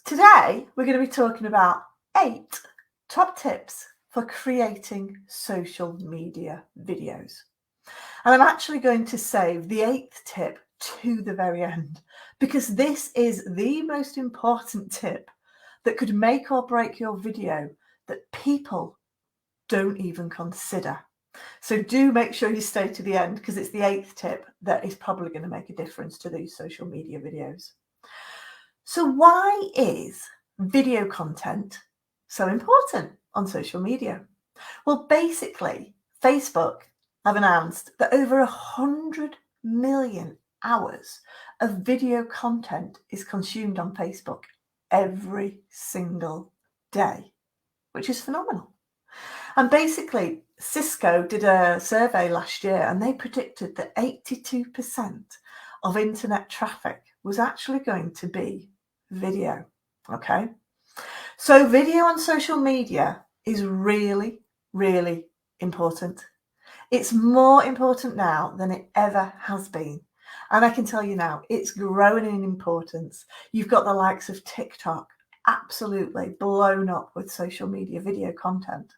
Today, we're going to be talking about 8 top tips for creating social media videos. And I'm actually going to save the 8th tip to the very end because this is the most important tip that could make or break your video that people don't even consider. So do make sure you stay to the end because it's the 8th tip that is probably going to make a difference to these social media videos. So why is video content so important on social media? Well, basically, Facebook have announced that over 100 million hours of video content is consumed on Facebook every single day, which is phenomenal. And basically, Cisco did a survey last year and they predicted that 82% of internet traffic was actually going to be video. Okay. So video on social media is really, really important. It's more important now than it ever has been. And I can tell you now, it's growing in importance. You've got the likes of TikTok absolutely blown up with social media video content.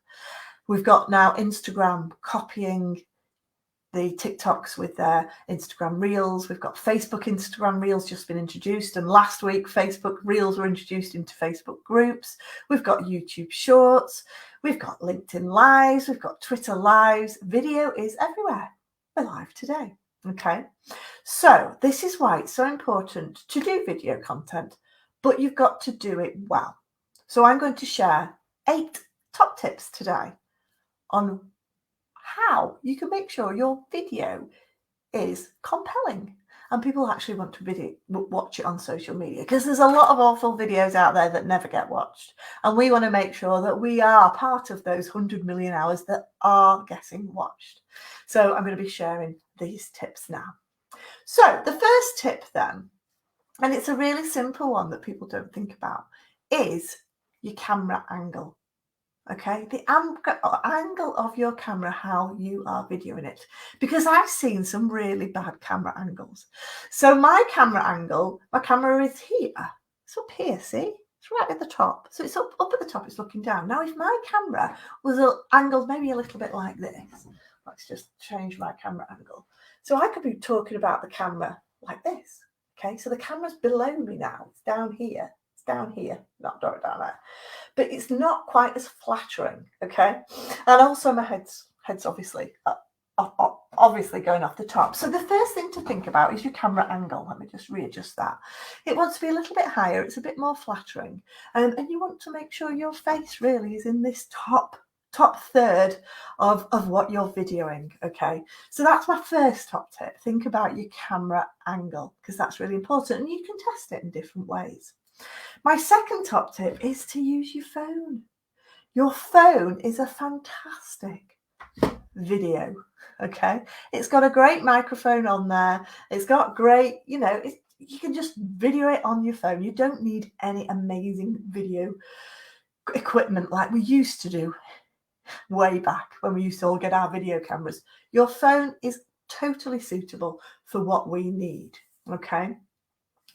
We've got now Instagram copying the TikToks with their Instagram Reels. We've got Facebook Instagram Reels just been introduced. And last week, Facebook Reels were introduced into Facebook groups. We've got YouTube Shorts. We've got LinkedIn Lives. We've got Twitter Lives. Video is everywhere. We're live today. Okay. So this is why it's so important to do video content, but you've got to do it well. So I'm going to share 8 top tips today on how you can make sure your video is compelling and people actually want to watch it on social media, because there's a lot of awful videos out there that never get watched, and we want to make sure that we are part of those 100 million hours that are getting watched. So I'm going to be sharing these tips now. So the first tip then, and it's a really simple one that people don't think about, is your camera angle. Okay, the angle of your camera, how you are videoing it, because I've seen some really bad camera angles. So my camera angle, my camera is here. It's up here, see? It's right at the top. So it's up at the top, it's looking down. Now, if my camera was angled maybe a little bit like this, let's just change my camera angle. So I could be talking about the camera like this. Okay, so the camera's below me now. It's down here. It's down here, not down there. But it's not quite as flattering, okay? And also my head's obviously going off the top. So the first thing to think about is your camera angle. Let me just readjust that. It wants to be a little bit higher. It's a bit more flattering. And you want to make sure your face really is in this top third of what you're videoing, okay? So that's my first top tip. Think about your camera angle, because that's really important, and you can test it in different ways. My second top tip is to use your phone. Your phone is a fantastic video, okay? It's got a great microphone on there. It's got great, you can just video it on your phone. You don't need any amazing video equipment like we used to do way back when we used to all get our video cameras. Your phone is totally suitable for what we need, okay?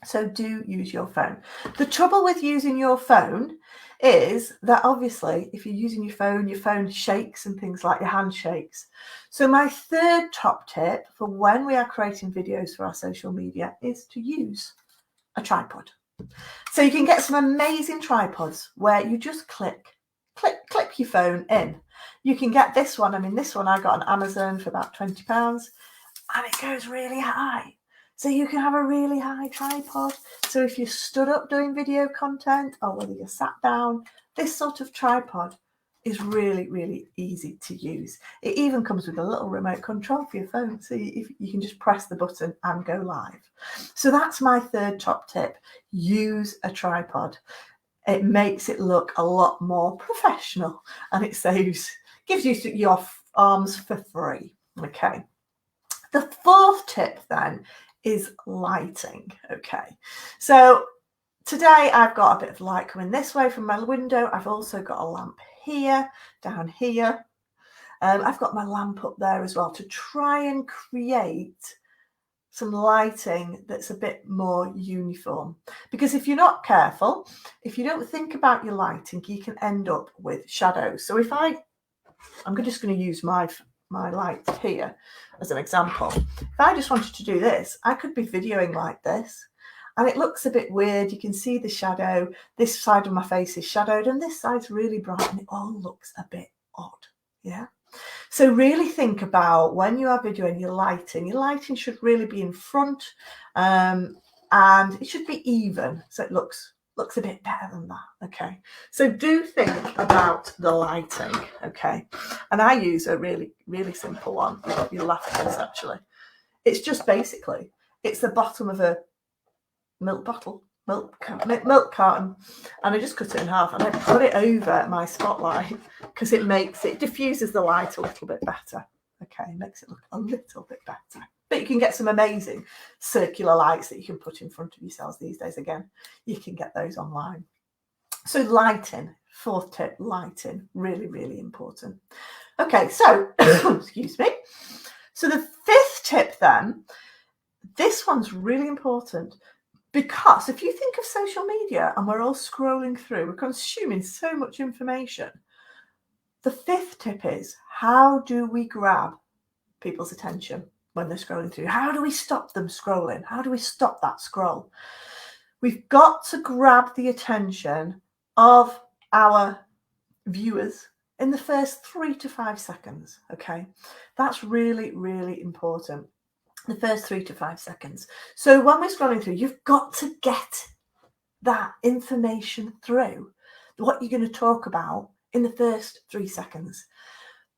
So do use your phone. The trouble with using your phone is that obviously if you're using your phone shakes and things like your hand shakes. So my third top tip for when we are creating videos for our social media is to use a tripod. So you can get some amazing tripods where you just clip your phone in. You can get this one. I mean, this one I got on Amazon for about £20 and it goes really high. So you can have a really high tripod. So if you stood up doing video content or whether you're sat down, this sort of tripod is really, really easy to use. It even comes with a little remote control for your phone. So you can just press the button and go live. So that's my third top tip. Use a tripod. It makes it look a lot more professional and it gives you your arms for free. Okay. The fourth tip then is lighting. Okay, so today I've got a bit of light coming this way from my window. I've also got a lamp here, down here. I've got my lamp up there as well to try and create some lighting that's a bit more uniform. Because if you're not careful, if you don't think about your lighting, you can end up with shadows. So if I'm just going to use my light here as an example. If I just wanted to do this, I could be videoing like this, and it looks a bit weird. You can see the shadow. This side of my face is shadowed, and this side's really bright, and it all looks a bit odd. Yeah. So really think about when you are videoing your lighting. Your lighting should really be in front, and it should be even, so it looks a bit better than that. Okay, so do think about the lighting. Okay, and I use a really simple one. You'll laugh at this, actually. It's just basically, it's the bottom of a milk carton, and I just cut it in half and I put it over my spotlight because it diffuses the light a little bit better. Okay, makes it look a little bit better. But you can get some amazing circular lights that you can put in front of yourselves these days. Again, you can get those online. So lighting, fourth tip, lighting, really important. Okay, so excuse me. So the fifth tip then, this one's really important, because if you think of social media and we're all scrolling through, we're consuming so much information. The fifth tip is, how do we grab people's attention when they're scrolling through? How do we stop them scrolling? How do we stop that scroll? We've got to grab the attention of our viewers in the first 3 to 5 seconds. Okay, that's really important. The first 3 to 5 seconds. So when we're scrolling through, you've got to get that information through, what you're going to talk about in the first 3 seconds.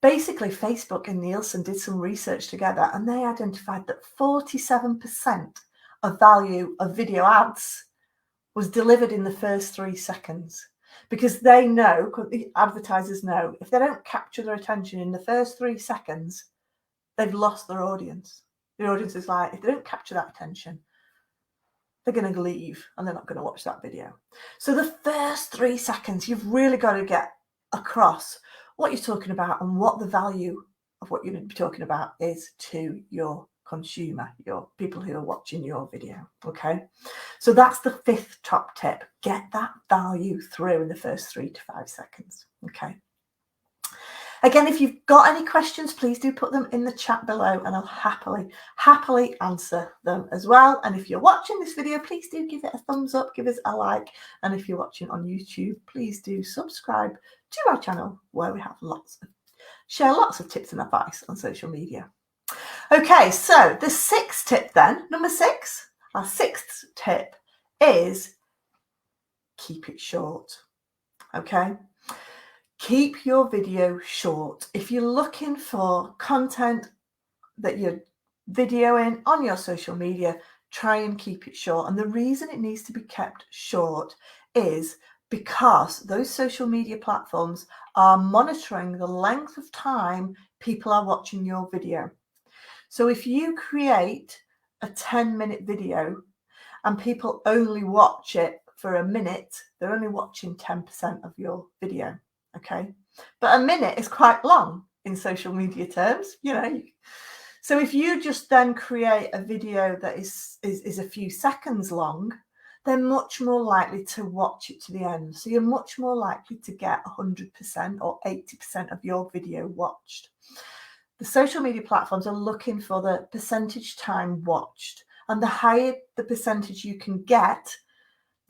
Basically, Facebook and Nielsen did some research together, and they identified that 47% of value of video ads was delivered in the first 3 seconds, because they know, the advertisers know, if they don't capture their attention in the first 3 seconds, they've lost their audience. The audience is like, if they don't capture that attention, they're going to leave and they're not going to watch that video. So the first 3 seconds, you've really got to get across what you're talking about and what the value of what you're going to be talking about is to your consumer, your people who are watching your video. Okay, so that's the fifth top tip. Get that value through in the first 3 to 5 seconds. Okay. Again, if you've got any questions, please do put them in the chat below and I'll happily answer them as well. And if you're watching this video, please do give it a thumbs up, give us a like. And if you're watching on YouTube, please do subscribe to our channel, where we have share lots of tips and advice on social media. Okay, so the sixth tip then, number 6, our sixth tip is keep it short. Okay. Keep your video short. If you're looking for content that you're videoing on your social media, try and keep it short. And the reason it needs to be kept short is because those social media platforms are monitoring the length of time people are watching your video. So if you create a 10-minute video and people only watch it for a minute, they're only watching 10% of your video. Okay, but a minute is quite long in social media terms, you know. So if you just then create a video that is a few seconds long, they're much more likely to watch it to the end. So you're much more likely to get 100% or 80% of your video watched. The social media platforms are looking for the percentage time watched, and the higher the percentage you can get,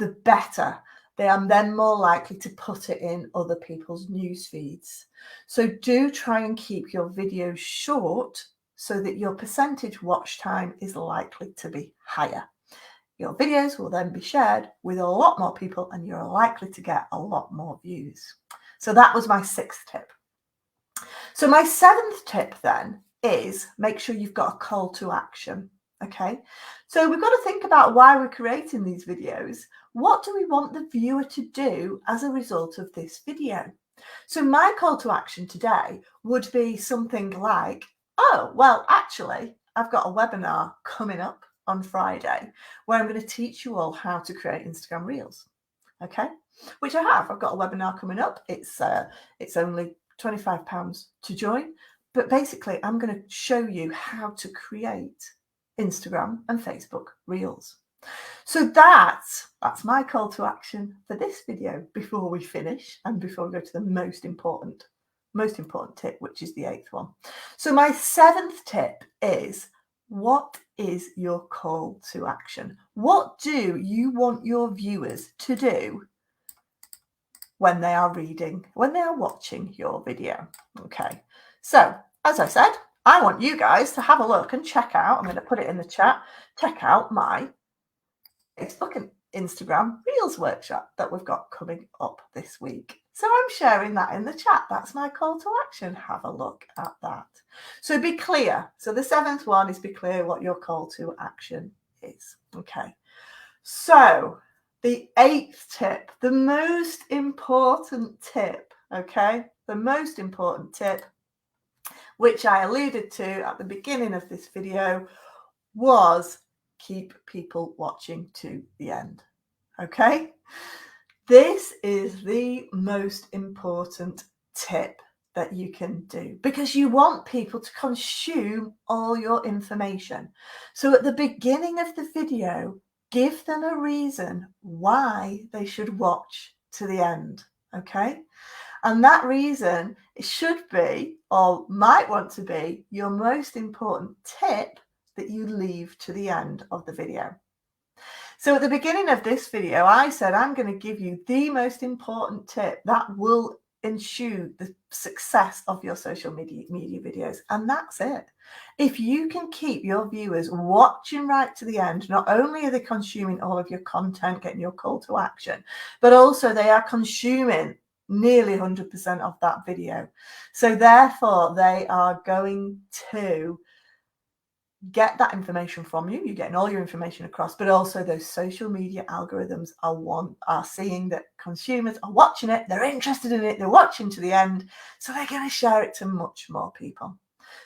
the better. They are then more likely to put it in other people's news feeds. So do try and keep your videos short so that your percentage watch time is likely to be higher. Your videos will then be shared with a lot more people and you're likely to get a lot more views. So that was my 6th tip. So my 7th tip then is make sure you've got a call to action. Okay, so we've got to think about why we're creating these videos. What do we want the viewer to do as a result of this video? So my call to action today would be something like, oh, well, actually, I've got a webinar coming up on Friday where I'm going to teach you all how to create Instagram Reels. Okay, which I have. I've got a webinar coming up. It's only £25 to join. But basically, I'm going to show you how to create Instagram and Facebook Reels. So that's my call to action for this video before we finish and before we go to the most important tip, which is the 8th one. So my 7th tip is, what is your call to action? What do you want your viewers to do when they are watching your video? Okay, so as I said, I want you guys to have a look and check out, I'm going to put it in the chat, check out my Facebook and Instagram Reels workshop that we've got coming up this week. So I'm sharing that in the chat. That's my call to action. Have a look at that. So be clear. So the 7th one is be clear what your call to action is. Okay. So the 8th tip, the most important tip, okay? The most important tip, which I alluded to at the beginning of this video, was keep people watching to the end. Okay? This is the most important tip that you can do because you want people to consume all your information. So at the beginning of the video, give them a reason why they should watch to the end. Okay? And that reason, it should be, or might want to be, your most important tip that you leave to the end of the video. So at the beginning of this video, I said I'm going to give you the most important tip that will ensure the success of your social media videos. And that's it. If you can keep your viewers watching right to the end, not only are they consuming all of your content, getting your call to action, but also they are consuming nearly 100% of that video. So therefore, they are going to get that information from you. You're getting all your information across, but also those social media algorithms are seeing that consumers are watching it, they're interested in it, they're watching to the end, so they're going to share it to much more people.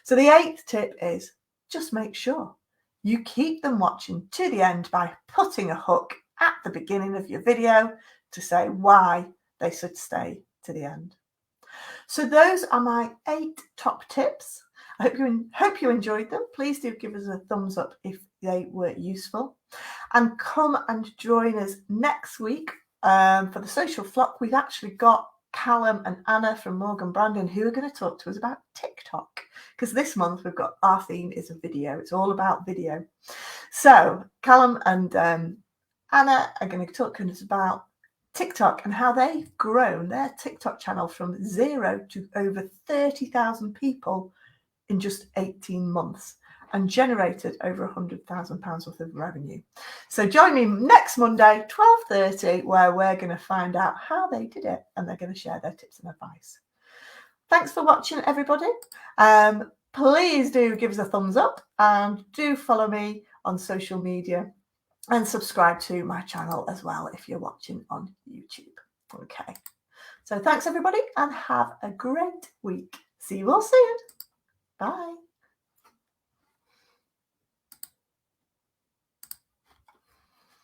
So the 8th tip is just make sure you keep them watching to the end by putting a hook at the beginning of your video to say why they should stay to the end. So those are my 8 top tips. I hope you enjoyed them. Please do give us a thumbs up if they were useful. And come and join us next week for the Social Flock. We've actually got Callum and Anna from Morgan Brandon who are going to talk to us about TikTok. Because this month we've got our theme is a video. It's all about video. So Callum and Anna are going to talk to us about TikTok and how they've grown their TikTok channel from 0 to over 30,000 people in just 18 months and generated over £100,000 worth of revenue. So join me next Monday, 12:30, where we're going to find out how they did it and they're going to share their tips and advice. Thanks for watching, everybody. Please do give us a thumbs up and do follow me on social media and subscribe to my channel as well if you're watching on YouTube. Okay. So thanks, everybody, and have a great week. See you all soon. Bye.